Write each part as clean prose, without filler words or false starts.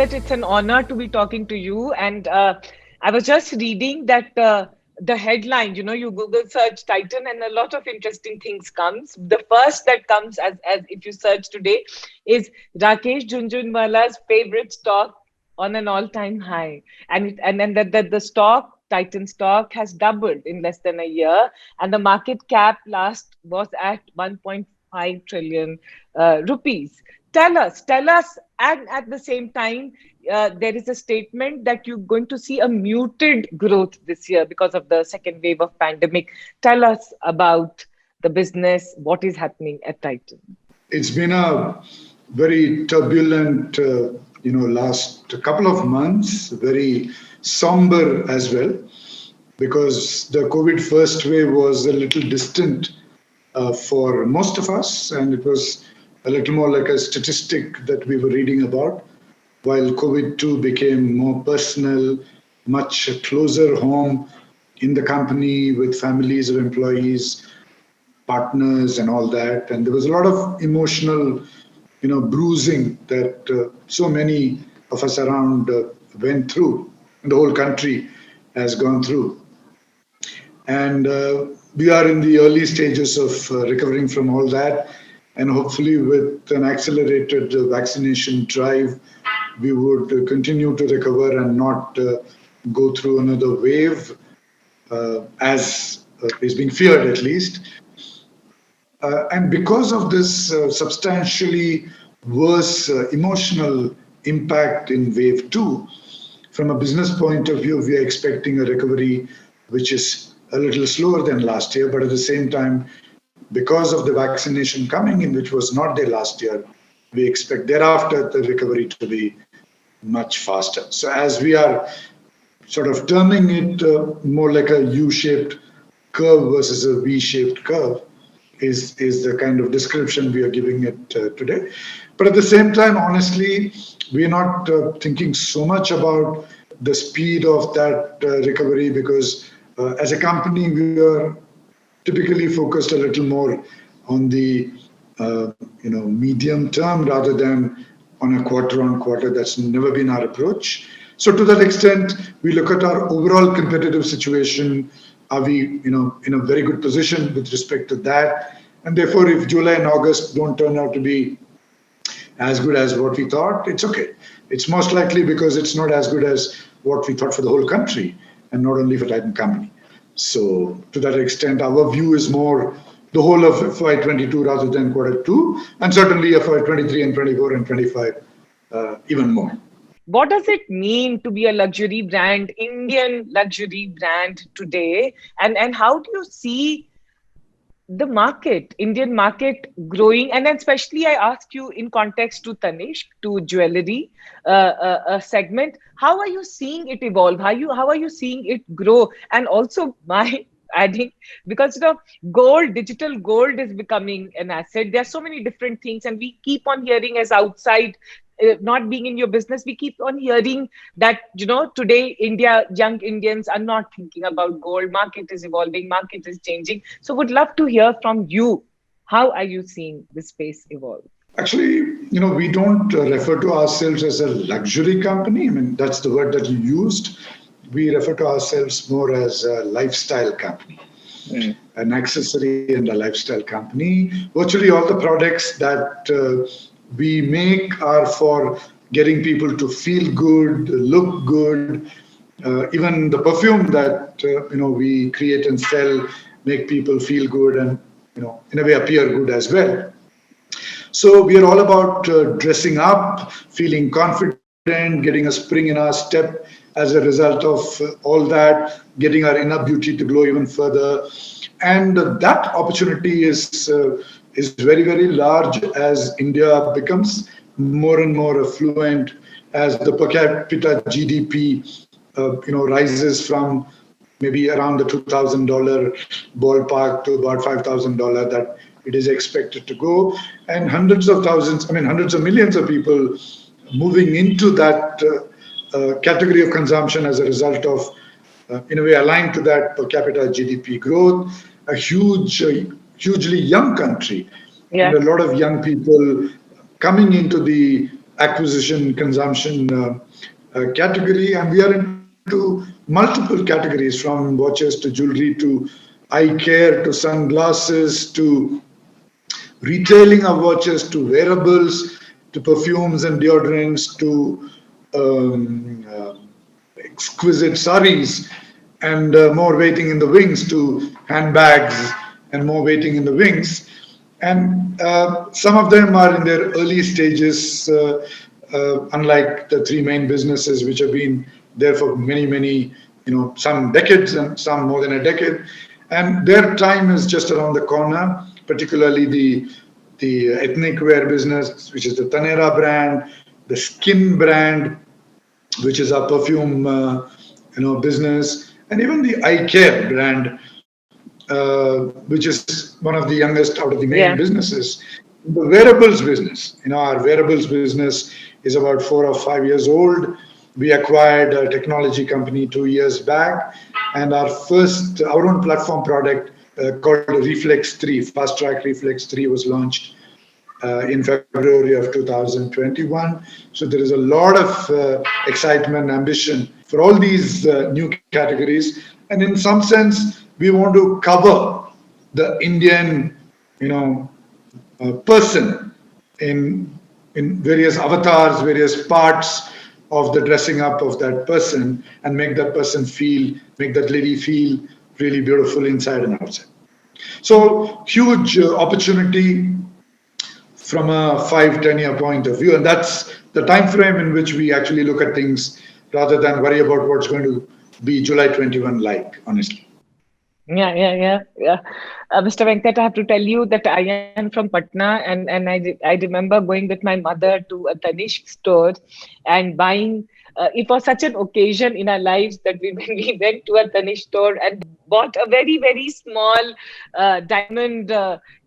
that it's an honor to be talking to you. And I was just reading that the headline, you Google search Titan, and a lot of interesting things comes. The first that comes as if you search today is Rakesh Jhunjhunwala's favorite stock on an all-time high, and then the stock Titan stock has doubled in less than a year, and the market cap last was at 1.5 trillion rupees. Tell us, and at the same time, there is a statement that you're going to see a muted growth this year because of the second wave of pandemic. Tell us about the business, what is happening at Titan. It's been a very turbulent, last couple of months, very somber as well, because the COVID first wave was a little distant for most of us, and it was a little more like a statistic that we were reading about, while COVID-2 became more personal, much closer home in the company with families of employees, partners and all that. And there was a lot of emotional, bruising that so many of us around went through, and the whole country has gone through. And we are in the early stages of recovering from all that. And hopefully with an accelerated vaccination drive, we would continue to recover and not go through another wave as is being feared at least. And because of this substantially worse emotional impact in wave 2, from a business point of view, we are expecting a recovery which is a little slower than last year, but at the same time, because of the vaccination coming in, which was not there last year, we expect thereafter the recovery to be much faster. So as we are sort of turning it more like a U-shaped curve versus a V-shaped curve, is the kind of description we are giving it today. But at the same time, honestly, we are not thinking so much about the speed of that recovery, because as a company, we are typically focused a little more on the medium term rather than on a quarter. That's never been our approach. So to that extent, we look at our overall competitive situation. Are we in a very good position with respect to that? And therefore, if July and August don't turn out to be as good as what we thought, it's okay. It's most likely because it's not as good as what we thought for the whole country and not only for Titan Company. So to that extent, our view is more the whole of FY22 rather than Q2, and certainly FY23 and 24 and 25 even more. What does it mean to be a luxury brand, Indian luxury brand today? And how do you see the market, Indian market growing? And then especially I ask you in context to Tanishq, to jewelry segment, how are you seeing it evolve? How are you seeing it grow? And also my adding, because gold, digital gold is becoming an asset. There are so many different things, and we keep on hearing as outside, not being in your business, we keep on hearing that today young Indians are not thinking about gold. Market is evolving, market is changing. So would love to hear from you, how are you seeing this space evolve? Actually, we don't refer to ourselves as a luxury company. I mean, that's the word that you used. We refer to ourselves more as a lifestyle company, an accessory and a lifestyle company. Virtually all the products that we make are for getting people to feel good, look good. Even the perfume that we create and sell make people feel good and in a way appear good as well. So we are all about dressing up, feeling confident, getting a spring in our step as a result of all that, getting our inner beauty to glow even further. And that opportunity is very, very large as India becomes more and more affluent, as the per capita GDP rises from maybe around the $2,000 ballpark to about $5,000 that it is expected to go, and hundreds of millions of people moving into that category of consumption as a result of, in a way, aligned to that per capita GDP growth. A hugely young country, and a lot of young people coming into the acquisition, consumption category, and we are into multiple categories from watches to jewelry to eye care to sunglasses to retailing of watches to wearables to perfumes and deodorants to um, uh, exquisite saris and more waiting in the wings to handbags and more waiting in the wings. And some of them are in their early stages, unlike the three main businesses which have been there for many, many, some decades and some more than a decade. And their time is just around the corner, particularly the ethnic wear business, which is the Tanera brand, the skin brand, which is our perfume, business, and even the eye care brand, which is one of the youngest out of the main Yeah. businesses. The wearables business, our wearables business is about 4 or 5 years old. We acquired a technology company 2 years back, and our own platform product called Reflex 3, Fast Track Reflex 3, was launched in February of 2021. So there is a lot of excitement, ambition for all these new categories, and in some sense, we want to cover the Indian, person in various avatars, various parts of the dressing up of that person, and make that person feel, make that lady feel really beautiful inside and outside. So huge opportunity from a 5-10 year point of view, and that's the time frame in which we actually look at things rather than worry about what's going to be July 21 like, honestly. Yeah, yeah, yeah, yeah. Mr. Venkat, I have to tell you that I am from Patna, and I remember going with my mother to a Tanishq store and buying. It was such an occasion in our lives that we went to a Tanishq store and bought a very, very small diamond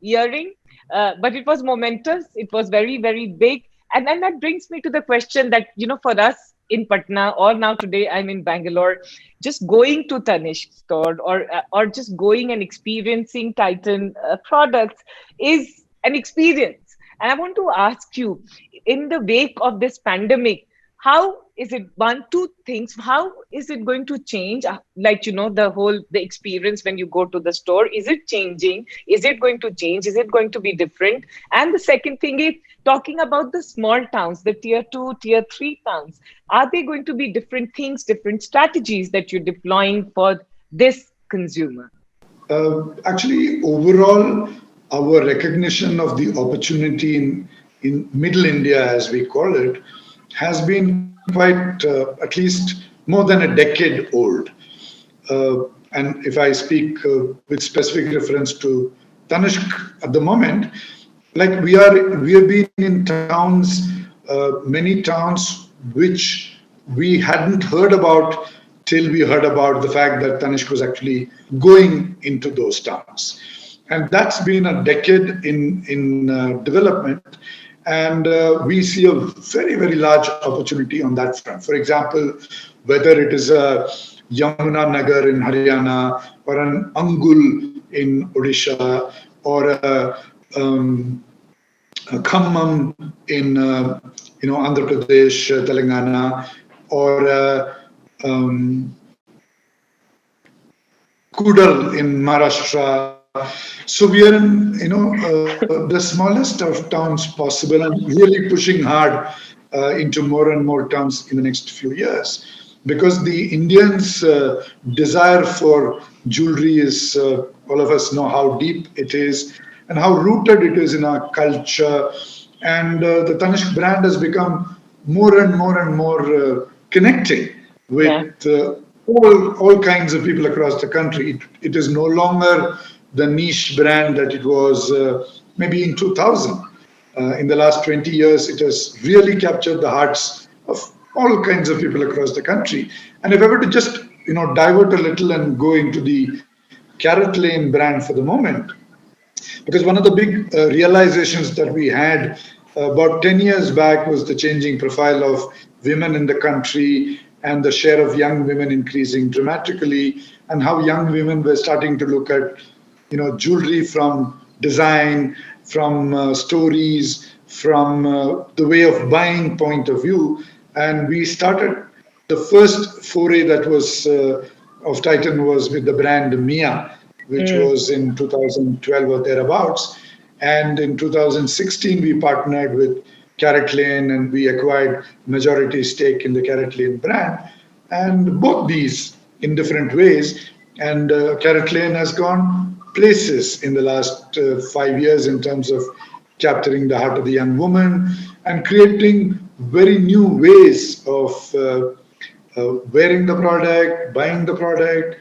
earring. But it was momentous. It was very, very big. And then that brings me to the question that, for us in Patna, or now today I'm in Bangalore, just going to Tanishq store, or just going and experiencing Titan products is an experience. And I want to ask you, in the wake of this pandemic, how is it, one, two things, how is it going to change? Like, the experience when you go to the store, is it changing? Is it going to change? Is it going to be different? And the second thing is, talking about the small towns, the tier 2, tier 3 towns, are they going to be different things, different strategies that you're deploying for this consumer? Actually, overall, our recognition of the opportunity in Middle India, as we call it, has been quite at least more than a decade old. And if I speak with specific reference to Tanishq at the moment, like we have been in towns, many towns which we hadn't heard about till we heard about the fact that Tanishq was actually going into those towns. And that's been a decade in development. And we see a very, very large opportunity on that front. For example, whether it is a Yamuna Nagar in Haryana, or an Angul in Odisha, or a Khammam in Andhra Pradesh, Telangana, or Kudal in Maharashtra. So we are in the smallest of towns possible, and really pushing hard into more and more towns in the next few years, because the Indians' desire for jewelry is, all of us know how deep it is and how rooted it is in our culture. And the Tanishq brand has become more and more and more connecting Yeah. with all kinds of people across the country. It is no longer the niche brand that it was maybe in 2000. In the last 20 years, it has really captured the hearts of all kinds of people across the country. And if I were to just divert a little and go into the Carrot Lane brand for the moment, because one of the big realizations that we had about 10 years back was the changing profile of women in the country, and the share of young women increasing dramatically, and how young women were starting to look at jewelry from design, from stories, from the way of buying point of view. And we started the first foray that was of Titan was with the brand Mia, which Mm. was in 2012 or thereabouts. And in 2016, we partnered with Carrot Lane and we acquired majority stake in the Carrot Lane brand. And both these in different ways. And Carrot Lane has gone places in the last 5 years in terms of capturing the heart of the young woman and creating very new ways of wearing the product, buying the product,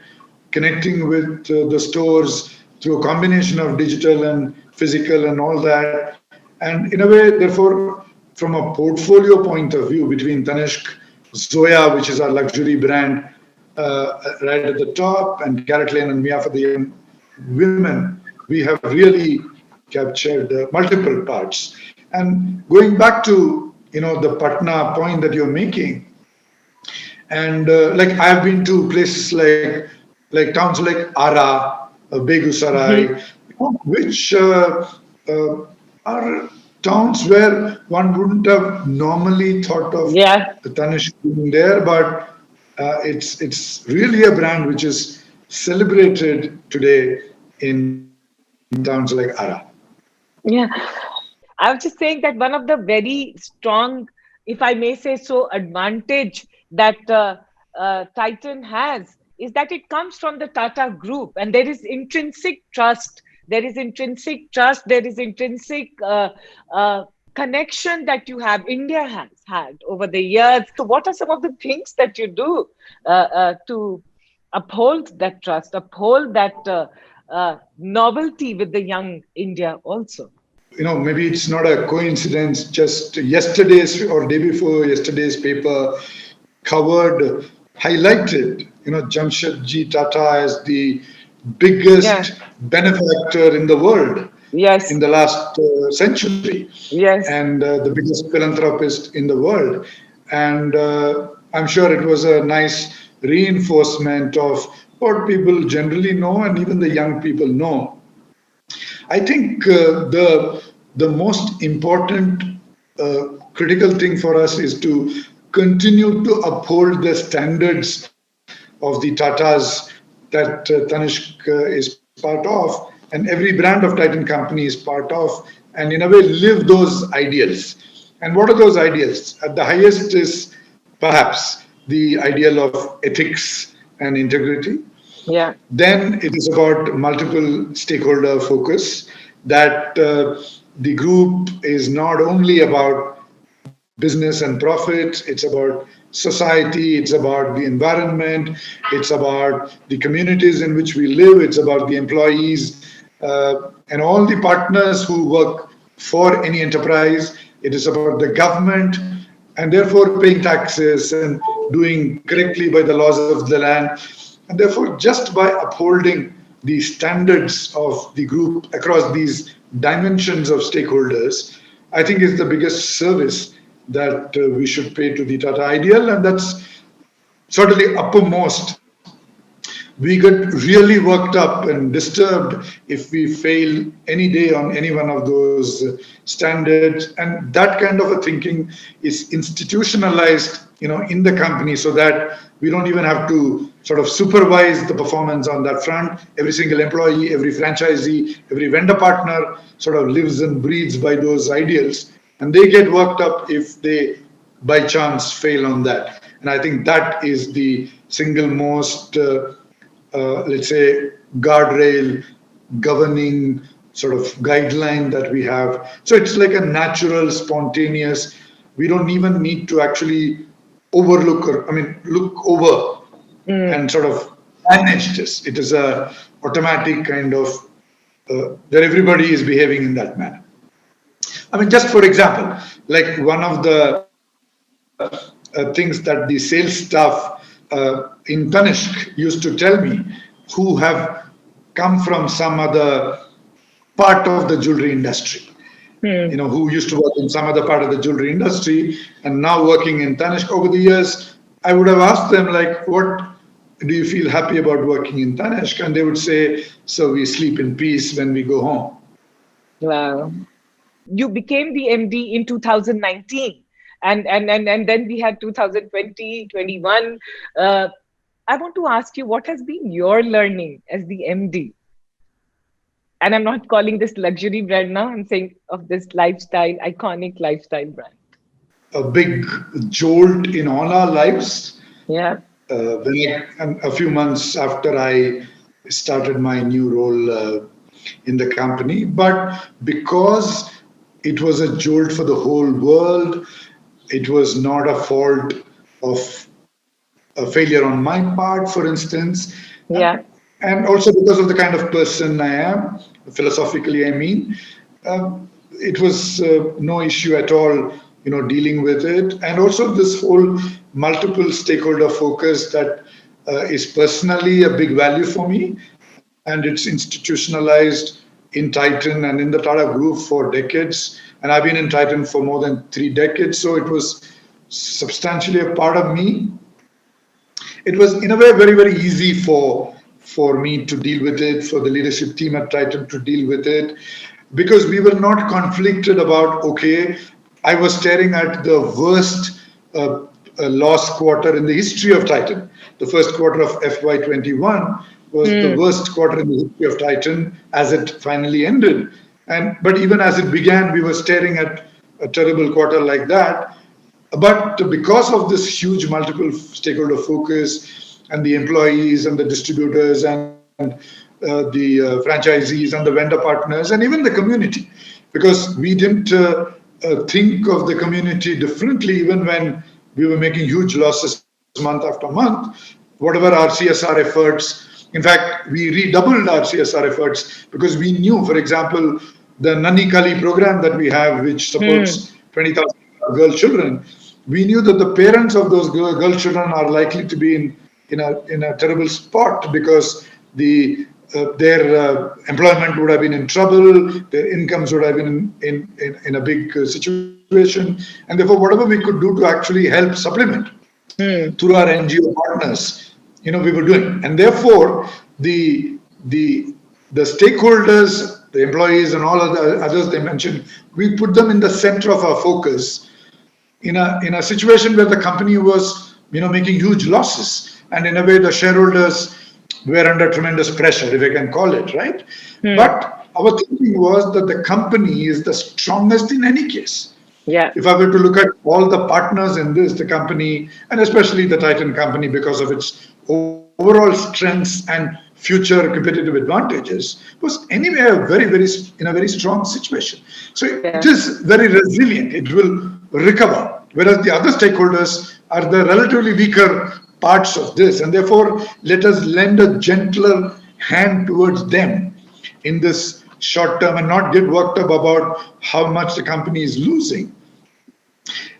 connecting with the stores through a combination of digital and physical and all that. And in a way, therefore, from a portfolio point of view between Tanishq, Zoya, which is our luxury brand, right at the top, and Carrot Lane and Mia for the young women, we have really captured multiple parts. And going back to the Patna point that you're making, and like I've been to places like towns like Ara, Mhm. Begusarai, which are towns where one wouldn't have normally thought of Yeah. Tanishq being there, but it's really a brand which is celebrated today in towns like Ara. Yeah. I was just saying that one of the very strong, if I may say so, advantage that Titan has is that it comes from the Tata Group, and there is intrinsic trust. There is intrinsic trust. There is intrinsic uh, connection that you have. India has had over the years. So, what are some of the things that you do to uphold that trust, uphold that novelty with the young India also? Maybe it's not a coincidence. Just yesterday's or day before yesterday's paper covered, highlighted, Jamshedji Tata as the Yeah. biggest benefactor in the world in Yes. the last century Yes. and the biggest philanthropist in the world. And I'm sure it was a nice reinforcement of what people generally know and even the young people know. I think the most important critical thing for us is to continue to uphold the standards of the Tatas that Tanishq is part of, and every brand of Titan company is part of, and in a way live those ideals. And what are those ideals? At the highest is perhaps the ideal of ethics and integrity. Yeah. Then it is about multiple stakeholder focus that the group is not only about business and profits, it's about society, it's about the environment, it's about the communities in which we live, it's about the employees and all the partners who work for any enterprise. It is about the government and therefore paying taxes and doing correctly by the laws of the land. And therefore, just by upholding the standards of the group across these dimensions of stakeholders, I think is the biggest service that we should pay to the Tata ideal. And that's certainly uppermost. We get really worked up and disturbed if we fail any day on any one of those standards. And that kind of a thinking is institutionalized, in the company so that we don't even have to sort of supervise the performance on that front. Every single employee, every franchisee, every vendor partner sort of lives and breathes by those ideals. And they get worked up if they by chance fail on that. And I think that is the single most let's say, guardrail governing sort of guideline that we have. So it's like a natural, spontaneous, we don't even need to actually overlook or, I mean, look over Mm. and sort of manage this. It is a automatic kind of, that everybody is behaving in that manner. I mean, just for example, like one of the things that the sales staff in Tanishq used to tell me, who have come from some other part of the jewelry industry, Hmm. who used to work in some other part of the jewelry industry and now working in Tanishq over the years, I would have asked them, like, what do you feel happy about working in Tanishq? And they would say, so we sleep in peace when we go home. Wow. you became the MD in 2019, and then we had 2020, 21. I want to ask you, what has been your learning as the MD? And I'm not calling this luxury brand now. I'm saying of this lifestyle, iconic lifestyle brand. A big jolt in all our lives. Yeah. A few months after I started my new role in the company, but because it was a jolt for the whole world, it was not a fault of a failure on my part, for instance, uh, Yeah. and also because of the kind of person I am, philosophically, I mean, it was no issue at all, dealing with it. And also this whole multiple stakeholder focus that is personally a big value for me, and it's institutionalized in Titan and in the Tata Group for decades. And I've been in Titan for more than 3 decades, so it was substantially a part of me. It was in a way very very easy for me to deal with it, for the leadership team at Titan to deal with it, because we were not conflicted about, okay, I was staring at the worst loss quarter in the history of Titan. The first quarter of FY21 was the Hmm. worst quarter in the history of Titan as it finally ended. And but even as it began, we were staring at a terrible quarter like that. But because of this huge multiple stakeholder focus and the employees and the distributors and the franchisees and the vendor partners and even the community, because we didn't think of the community differently even when we were making huge losses month after month. Whatever our CSR efforts, in fact, we redoubled our CSR efforts because we knew, for example, the Nani Kali program that we have, which Hmm. supports 20,000 girl children, we knew that the parents of those girl children are likely to be in a terrible spot because their employment would have been in trouble, their incomes would have been in a big situation, and therefore whatever we could do to actually help supplement Hmm. through our NGO partners, we were doing. And therefore, the the the stakeholders, the employees, and all of the others they mentioned, we put them in the center of our focus in a situation where the company was, making huge losses, and in a way the shareholders were under tremendous pressure, if I can call it, right? Hmm. But our thinking was that the company is the strongest in any case. Yeah. If I were to look at all the partners in this, the company, and especially the Titan company, because of its overall strengths and future competitive advantages, was anyway in a very strong situation. So it Yeah. is very resilient. It will recover. Whereas the other stakeholders are the relatively weaker parts of this, and therefore let us lend a gentler hand towards them in this short term and not get worked up about how much the company is losing.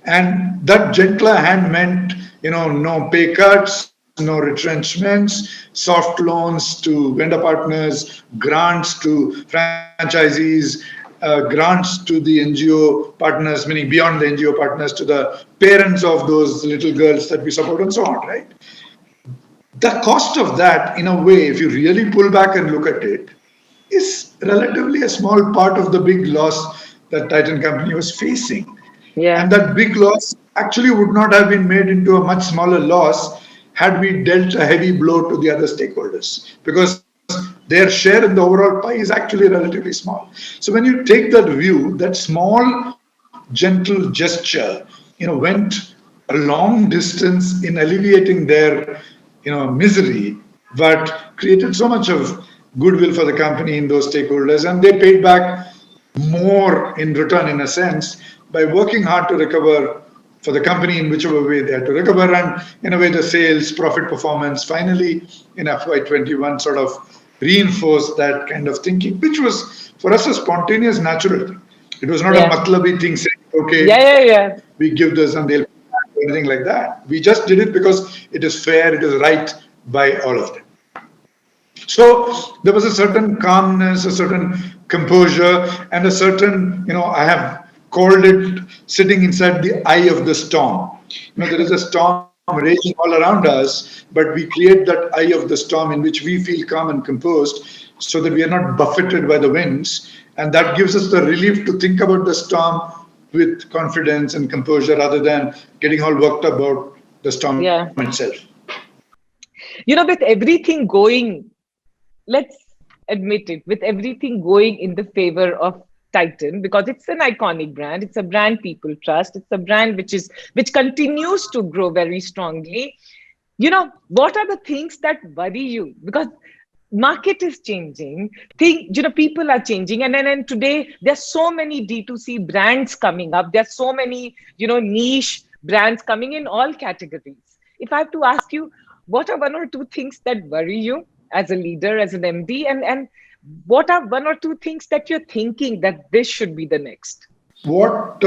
And that gentler hand meant, no pay cuts, no retrenchments, soft loans to vendor partners, grants to franchisees, grants to the NGO partners, meaning beyond the NGO partners, to the parents of those little girls that we support, and so on, right? The cost of that, in a way, if you really pull back and look at it, is relatively a small part of the big loss that Titan Company was facing. Yeah. And that big loss actually would not have been made into a much smaller loss had we dealt a heavy blow to the other stakeholders, because their share in the overall pie is actually relatively small. So when you take that view, that small, gentle gesture, went a long distance in alleviating their, misery, but created so much of goodwill for the company in those stakeholders, and they paid back more in return, in a sense, by working hard to recover for the company in whichever way they had to recover. And in a way, the sales, profit performance finally in FY21 sort of reinforced that kind of thinking, which was for us a spontaneous, natural thing. It was not a Yeah. matlabi thing saying, Yeah. okay, Yeah. Yeah. we give this and they'll anything like that. We just did it because it is fair, it is right by all of them. So there was a certain calmness, a certain composure, and a certain, I have called it sitting inside the eye of the storm. There is a storm raging all around us, but we create that eye of the storm in which we feel calm and composed so that we are not buffeted by the winds. And that gives us the relief to think about the storm with confidence and composure rather than getting all worked up about the storm Yeah. itself. With everything going, let's admit it, with everything going in the favor of Titan, because it's an iconic brand, it's a brand people trust, it's a brand which continues to grow very strongly. What are the things that worry you? Because market is changing, people are changing, and today there's so many D2C brands coming up. There's so many, niche brands coming in all categories. If I have to ask you, what are one or two things that worry you as a leader, as an MD, and what are one or two things that you're thinking that this should be the next? What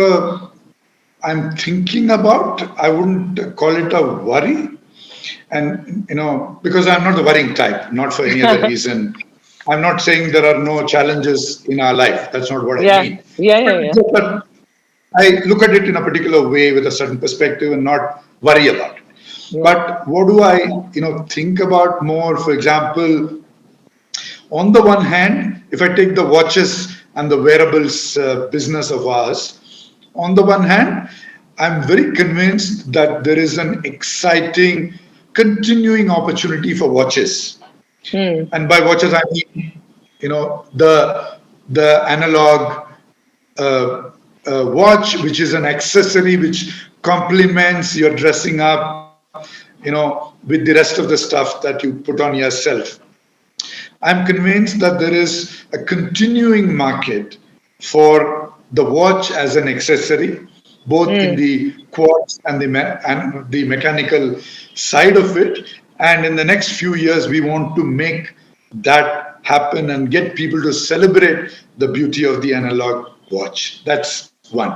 I'm thinking about, I wouldn't call it a worry. And, because I'm not the worrying type, not for any other reason. I'm not saying there are no challenges in our life. That's not what I Yeah, mean. yeah, yeah, But yeah. but I look at it in a particular way with a certain perspective and not worry about it. Yeah. But what do I, think about more? For example, on the one hand, if I take the watches and the wearables business of ours, on the one hand, I'm very convinced that there is an exciting continuing opportunity for watches. Hmm. And by watches, I mean, the analog watch, which is an accessory which complements your dressing up, with the rest of the stuff that you put on yourself. I'm convinced that there is a continuing market for the watch as an accessory, both in Hmm. the quartz and the mechanical side of it. And in the next few years, we want to make that happen and get people to celebrate the beauty of the analog watch. That's one.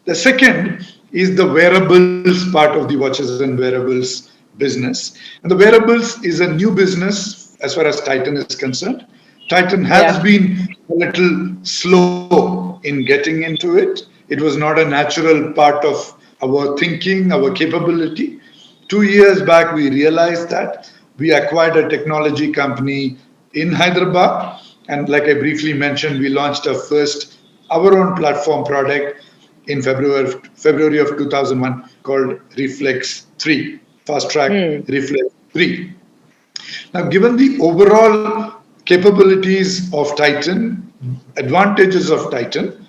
The second is the wearables part of the watches and wearables business. And the wearables is a new business as far as Titan is concerned. Titan has Yeah. been a little slow in getting into it. It was not a natural part of our thinking, our capability. 2 years back, we realized that we acquired a technology company in Hyderabad. And like I briefly mentioned, we launched our own platform product in February of 2001 called Reflex 3, Fast Track Hmm. Reflex 3. Now, given the overall capabilities of Titan, advantages of Titan,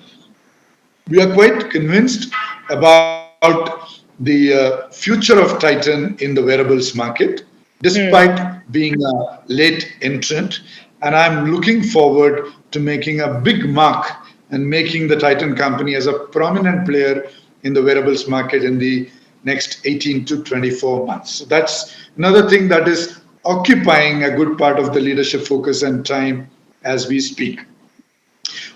we are quite convinced about the future of Titan in the wearables market, Hmm. despite being a late entrant. And I'm looking forward to making a big mark and making the Titan company as a prominent player in the wearables market in the next 18 to 24 months. So that's another thing that is occupying a good part of the leadership focus and time as we speak.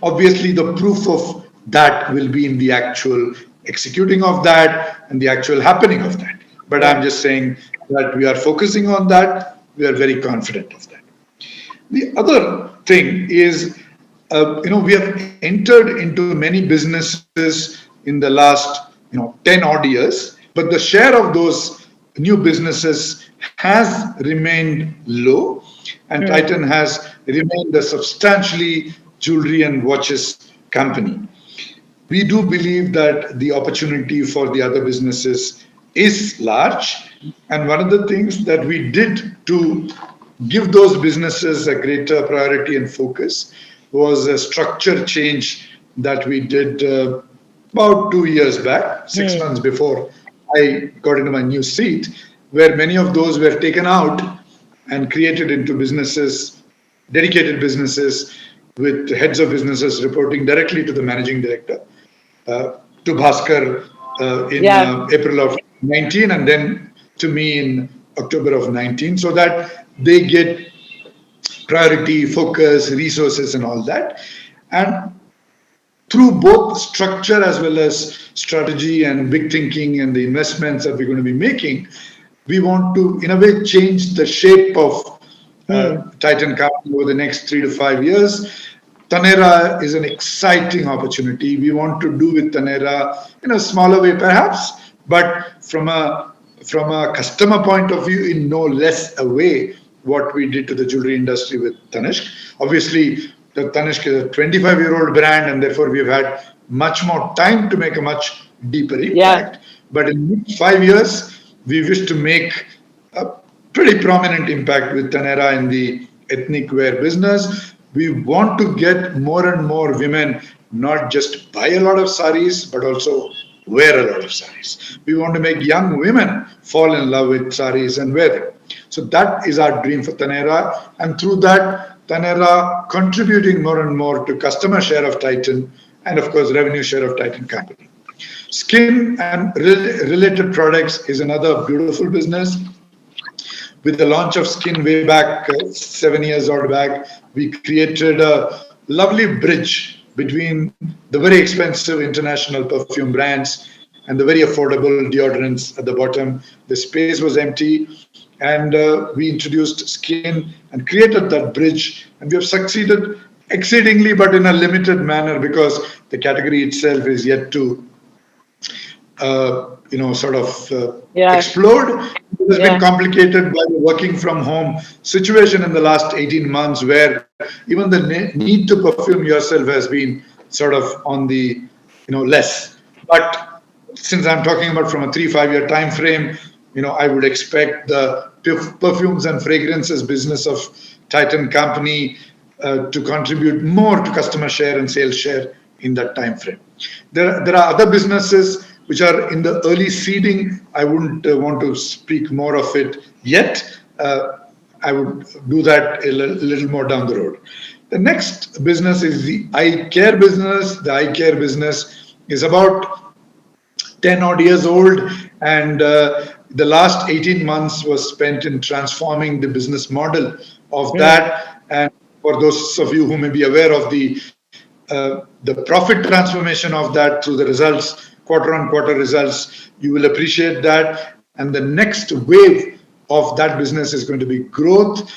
Obviously, the proof of that will be in the actual executing of that and the actual happening of that. But I'm Yeah. just saying that we are focusing on that. We are very confident of that. The other thing is, we have entered into many businesses in the last, 10 odd years, but the share of those new businesses has remained low, and Hmm. Titan has remained a substantially jewelry and watches company. We do believe that the opportunity for the other businesses is large. And one of the things that we did to give those businesses a greater priority and focus was a structure change that we did about 2 years back, six Hmm. months before I got into my new seat, where many of those were taken out and created into businesses, dedicated businesses with heads of businesses reporting directly to the managing director, to Bhaskar in Yeah. April of 19, and then to me in October of 19, so that they get priority, focus, resources, and all that. And through both structure as well as strategy and big thinking and the investments that we're going to be making, we want to, in a way, change the shape of Hmm. Titan Company over the next 3 to 5 years. Tanera is an exciting opportunity. We want to do with Tanera in a smaller way, perhaps, but from a customer point of view, in no less a way what we did to the jewelry industry with Tanishq. Obviously, the Tanishq is a 25-year-old brand, and therefore we've had much more time to make a much deeper Yeah. impact. But in the next 5 years, we wish to make a pretty prominent impact with Tanera in the ethnic wear business. We want to get more and more women not just buy a lot of saris, but also wear a lot of saris. We want to make young women fall in love with saris and wear them. So that is our dream for Tanera, and through that, Tanera contributing more and more to customer share of Titan and of course revenue share of Titan company. Skin and related products is another beautiful business. With the launch of Skin way back 7 years old back, we created a lovely bridge between the very expensive international perfume brands and the very affordable deodorants at the bottom. The space was empty, and we introduced Skin and created that bridge, and we have succeeded exceedingly, but in a limited manner because the category itself is yet to sort of Yeah. explode. It has been Yeah. complicated by the working from home situation in the last 18 months, where even the need to perfume yourself has been sort of on the less. But since I'm talking about from a 3-5 year time frame, I would expect the perfumes and fragrances business of Titan Company to contribute more to customer share and sales share in that time frame. There are other businesses which are in the early seeding. I wouldn't want to speak more of it yet. I would do that a little more down the road. The next business is the eye care business. The eye care business is about 10 odd years old, and the last 18 months was spent in transforming the business model of that. And for those of you who may be aware of the profit transformation of that through the results, quarter on quarter results, you will appreciate that. And the next wave of that business is going to be growth.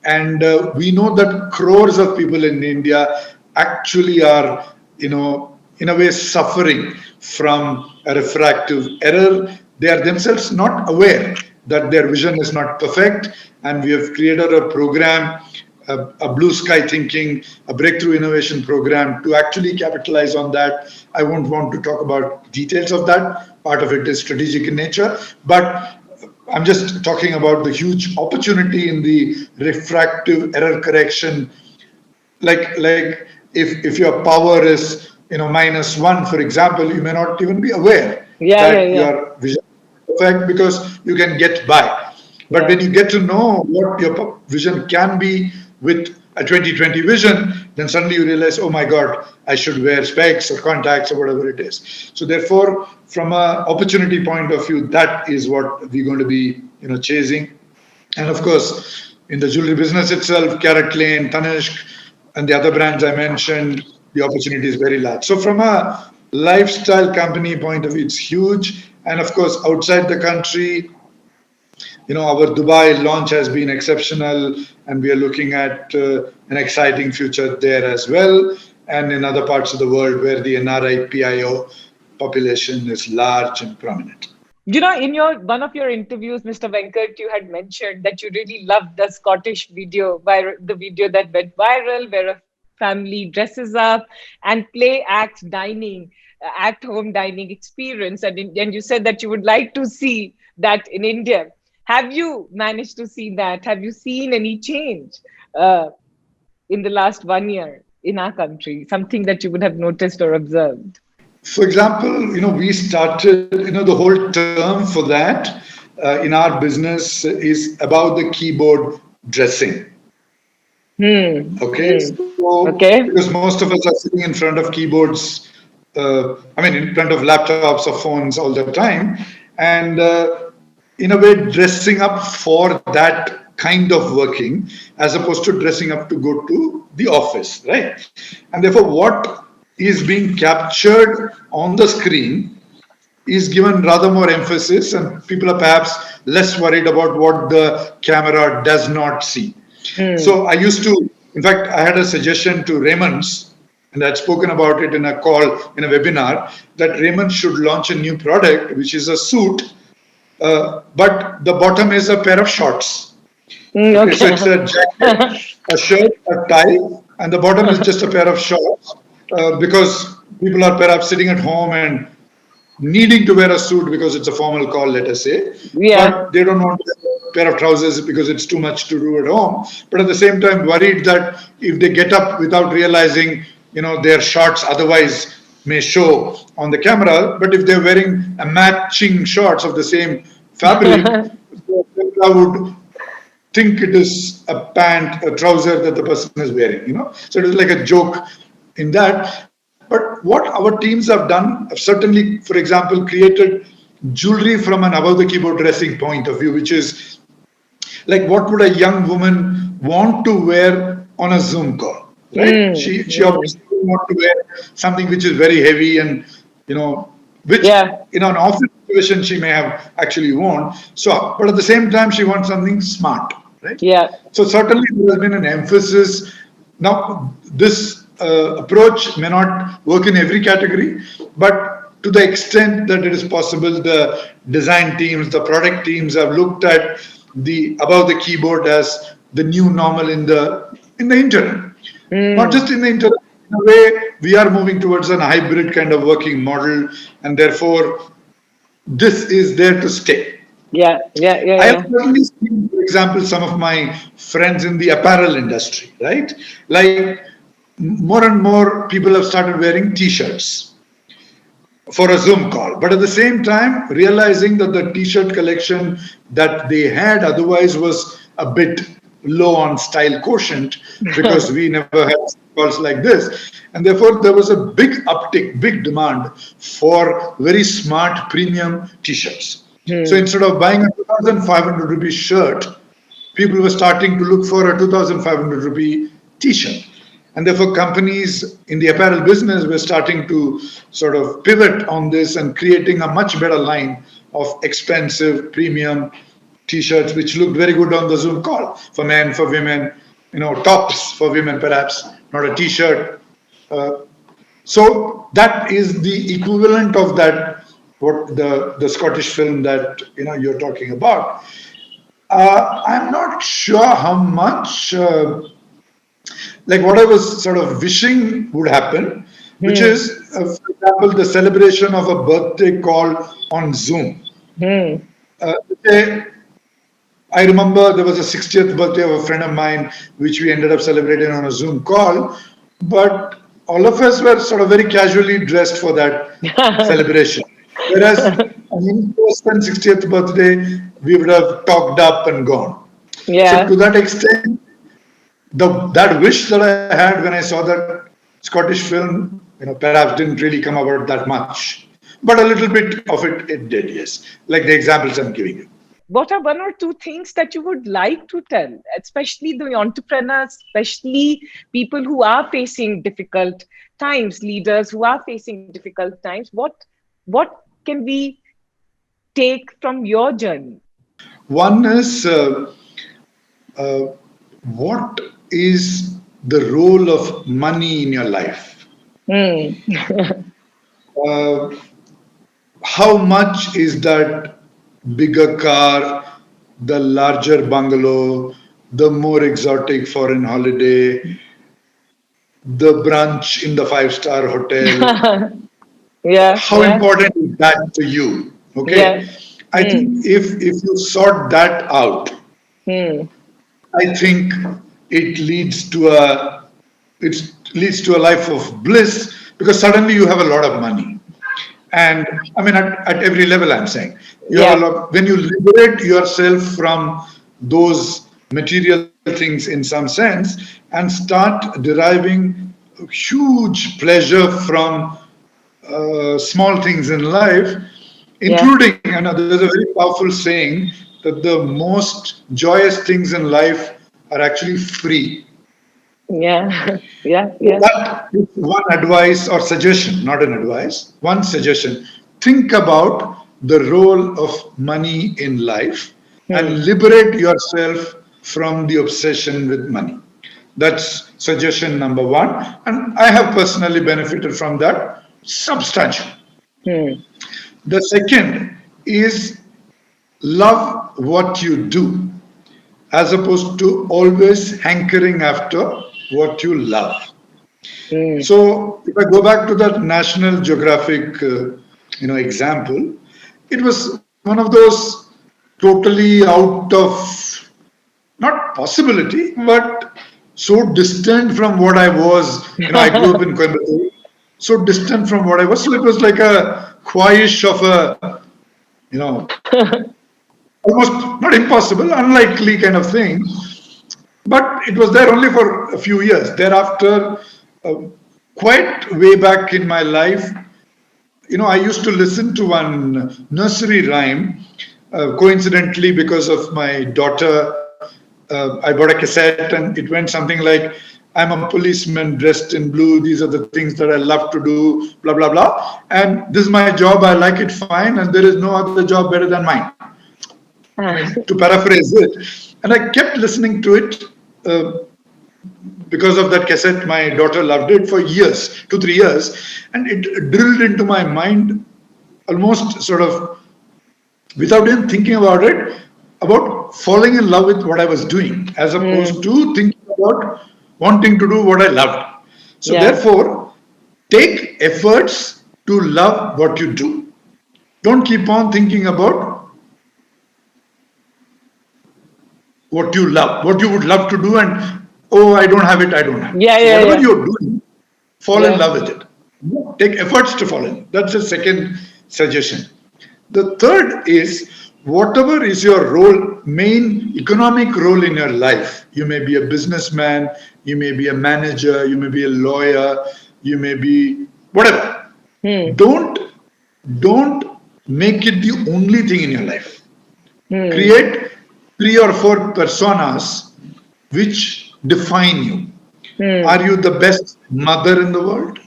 And we know that crores of people in India actually are, in a way, suffering from a refractive error. They are themselves not aware that their vision is not perfect. And we have created a program, a blue sky thinking, a breakthrough innovation program to actually capitalize on that. I won't want to talk about details of that. Part of it is strategic in nature, but I'm just talking about the huge opportunity in the refractive error correction. Like if your power is -1, for example, you may not even be aware Yeah. Yeah. that Yeah. your vision is perfect because you can get by. But Yeah. when you get to know what your vision can be with a 20/20 vision, then suddenly you realize, oh my God, I should wear specs or contacts or whatever it is. So therefore, from an opportunity point of view, that is what we're going to be chasing. And of course, in the jewelry business itself, Carrot Lane, Tanishq, and the other brands I mentioned, the opportunity is very large. So from a lifestyle company point of view, it's huge. And of course, outside the country, our Dubai launch has been exceptional, and we are looking at an exciting future there as well, and in other parts of the world where the NRI PIO population is large and prominent. In your one of your interviews, Mr. Venkat, you had mentioned that you really loved the Scottish video, the video that went viral, where a family dresses up and play act dining, at home dining experience, and you said that you would like to see that in India. Have you managed to see that? Have you seen any change uh, in the last 1 year in our country? Something that you would have noticed or observed? For example, we started, the whole term for that in our business is about the keyboard dressing. Okay, so Okay. because most of us are sitting in front of keyboards, in front of laptops or phones all the time, and in a way, dressing up for that kind of working as opposed to dressing up to go to the office, right? And therefore, what is being captured on the screen is given rather more emphasis, and people are perhaps less worried about what the camera does not see. So I used to, in fact, I had a suggestion to Raymond's, and I'd spoken about it in a call, in a webinar, that Raymond should launch a new product, which is a suit, but the bottom is a pair of shorts. Okay, so it's Okay. a jacket, a shirt, a tie, and the bottom is just a pair of shorts because people are perhaps sitting at home and needing to wear a suit because it's a formal call, let us say, Yeah. but they don't want to wear a pair of trousers because it's too much to do at home. But at the same time, worried that if they get up without realizing, their shorts otherwise may show on the camera, but if they're wearing a matching shorts of the same fabric, the camera would think it is a pant, a trouser that the person is wearing. So it is like a joke in that. But what our teams have done, have certainly, for example, created jewelry from an above the keyboard dressing point of view, which is like what would a young woman want to wear on a Zoom call, right? Mm, She mm. obviously would want to wear something which is very heavy and which Yeah. in an office situation she may have actually worn. So, but at the same time, she wants something smart, right? Yeah. So certainly there has been an emphasis. Now, this approach may not work in every category, but to the extent that it is possible, the design teams, the product teams have looked at the above the keyboard as the new normal in the internet. Not Mm. just in the internet, in a way, we are moving towards an hybrid kind of working model, and therefore, this is there to stay. Yeah. Yeah. Yeah. I have Yeah. certainly seen, for example, some of my friends in the apparel industry, right? Like more and more people have started wearing t-shirts for a Zoom call. But at the same time, realizing that the t-shirt collection that they had otherwise was a bit low on style quotient because we never had calls like this. And therefore, there was a big uptick, big demand for very smart premium t-shirts. So Hmm. instead of buying a 2,500 rupee shirt, people were starting to look for a 2,500 rupee t-shirt. And therefore, companies in the apparel business were starting to sort of pivot on this and creating a much better line of expensive premium t-shirts, which looked very good on the Zoom call for men, for women, tops for women perhaps, not a t-shirt. So that is the equivalent of that, what the Scottish film that you're talking about. I'm not sure how much, like what I was sort of wishing would happen, which Hmm. is, for example, the celebration of a birthday call on Zoom. Hmm. Okay, I remember there was a 60th birthday of a friend of mine, which we ended up celebrating on a Zoom call, but all of us were sort of very casually dressed for that celebration. Whereas an in-person 60th birthday, we would have talked up and gone. So Yeah. to that extent, that wish that I had when I saw that Scottish film, perhaps didn't really come about that much, but a little bit of it did, yes. Like the examples I'm giving you. What are one or two things that you would like to tell, especially the entrepreneurs, especially people who are facing difficult times, leaders who are facing difficult times? What can we take from your journey? One is uh, what is the role of money in your life? Hmm. Uh, how much is that bigger car, the larger bungalow, the more exotic foreign holiday, the brunch in the five-star hotel? Yeah, How yeah, important is that to you? yeah. Okay, I Hmm. think if you sort that out, Hmm. I think it leads to a it leads to a life of bliss because suddenly you have a lot of money. And I mean, at every level, I'm saying you have a Yeah, lot. When you liberate yourself from those material things in some sense and start deriving huge pleasure from small things in life, yeah, including, there's a very powerful saying that the most joyous things in life are actually free. yeah, yeah, So yeah. that is one advice or suggestion, not an advice, one suggestion. Think about the role of money in life Hmm. and liberate yourself from the obsession with money. That's suggestion number one. And I have personally benefited from that substantially. Hmm. The second is love what you do. as opposed to always hankering after what you love. Mm. So if I go back to that National Geographic, example, it was one of those totally out of not possibility, but so distant from what I was. I grew up in Coimbatore, so distant from what I was. So it was like a quiet of a, you know, almost not impossible, unlikely kind of thing. But it was there only for a few years. Thereafter, uh, quite way back in my life, I used to listen to one nursery rhyme, coincidentally, because of my daughter. I bought a cassette and it went something like, I'm a policeman dressed in blue. These are the things that I love to do, blah, blah, blah. And this is my job. I like it fine. And there is no other job better than mine, to paraphrase it. And I kept listening to it. Because of that cassette, my daughter loved it for years, 2, 3 years, and it drilled into my mind almost sort of without even thinking about it, about falling in love with what I was doing, as opposed to thinking about wanting to do what I loved. So, Yeah. therefore, take efforts to love what you do. Don't keep on thinking about what you love, what you would love to do, and oh, I don't have it, I don't have it. Yeah, So, yeah, whatever yeah. you're doing, fall in Yeah. love with it. Take efforts to fall in. That's the second suggestion. The third is whatever is your role, main economic role in your life. You may be a businessman, you may be a manager, you may be a lawyer, you may be whatever. Hmm. Don't make it the only thing in your life. Hmm. Create 3 or 4 personas which define you. Hmm. Are you the best mother in the world?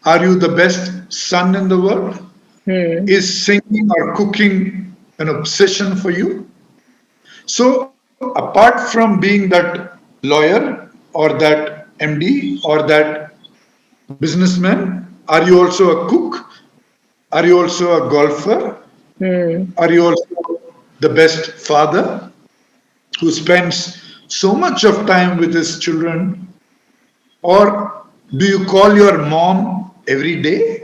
Are you the best son in the world? Hmm. Is singing or cooking an obsession for you? So, apart from being that lawyer or that MD or that businessman, are you also a cook? Are you also a golfer? Hmm. Are you also the best father who spends so much of time with his children? Or do you call your mom every day?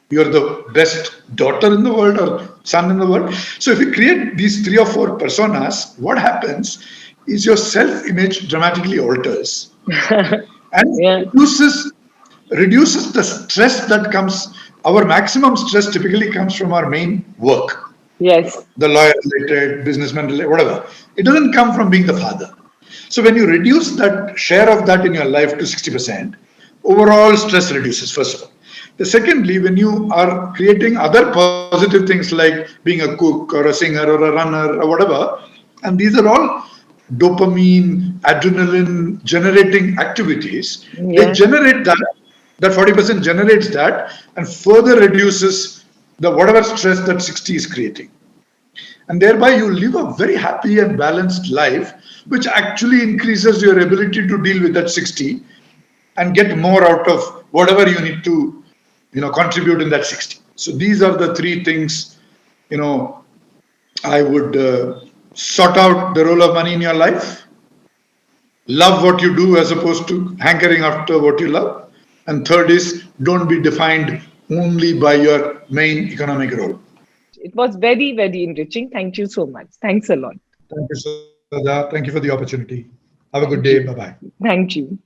You're the best daughter in the world or son in the world. So if you create these 3 or 4 personas, what happens is your self-image dramatically alters and Yeah. reduces the stress that comes. Our maximum stress typically comes from our main work, Yes. the lawyer related, businessman related, whatever. It doesn't come from being the father. So when you reduce that share of that in your life to 60%, overall stress reduces, first of all. The secondly, when you are creating other positive things like being a cook or a singer or a runner or whatever, and these are all dopamine, adrenaline generating activities, they Yeah. generate that 40% generates that and further reduces the whatever stress that 60 is creating. And thereby you live a very happy and balanced life, which actually increases your ability to deal with that 60 and get more out of whatever you need to contribute in that 60. So these are the three things you know I would sort out the role of money in your life, love what you do as opposed to hankering after what you love, and third is don't be defined only by your main economic role. It was very, very enriching. Thank you so much. Thanks a lot. Thank you, Shradha. Thank you for the opportunity. Have a good day. Thank Bye you. bye. Thank you.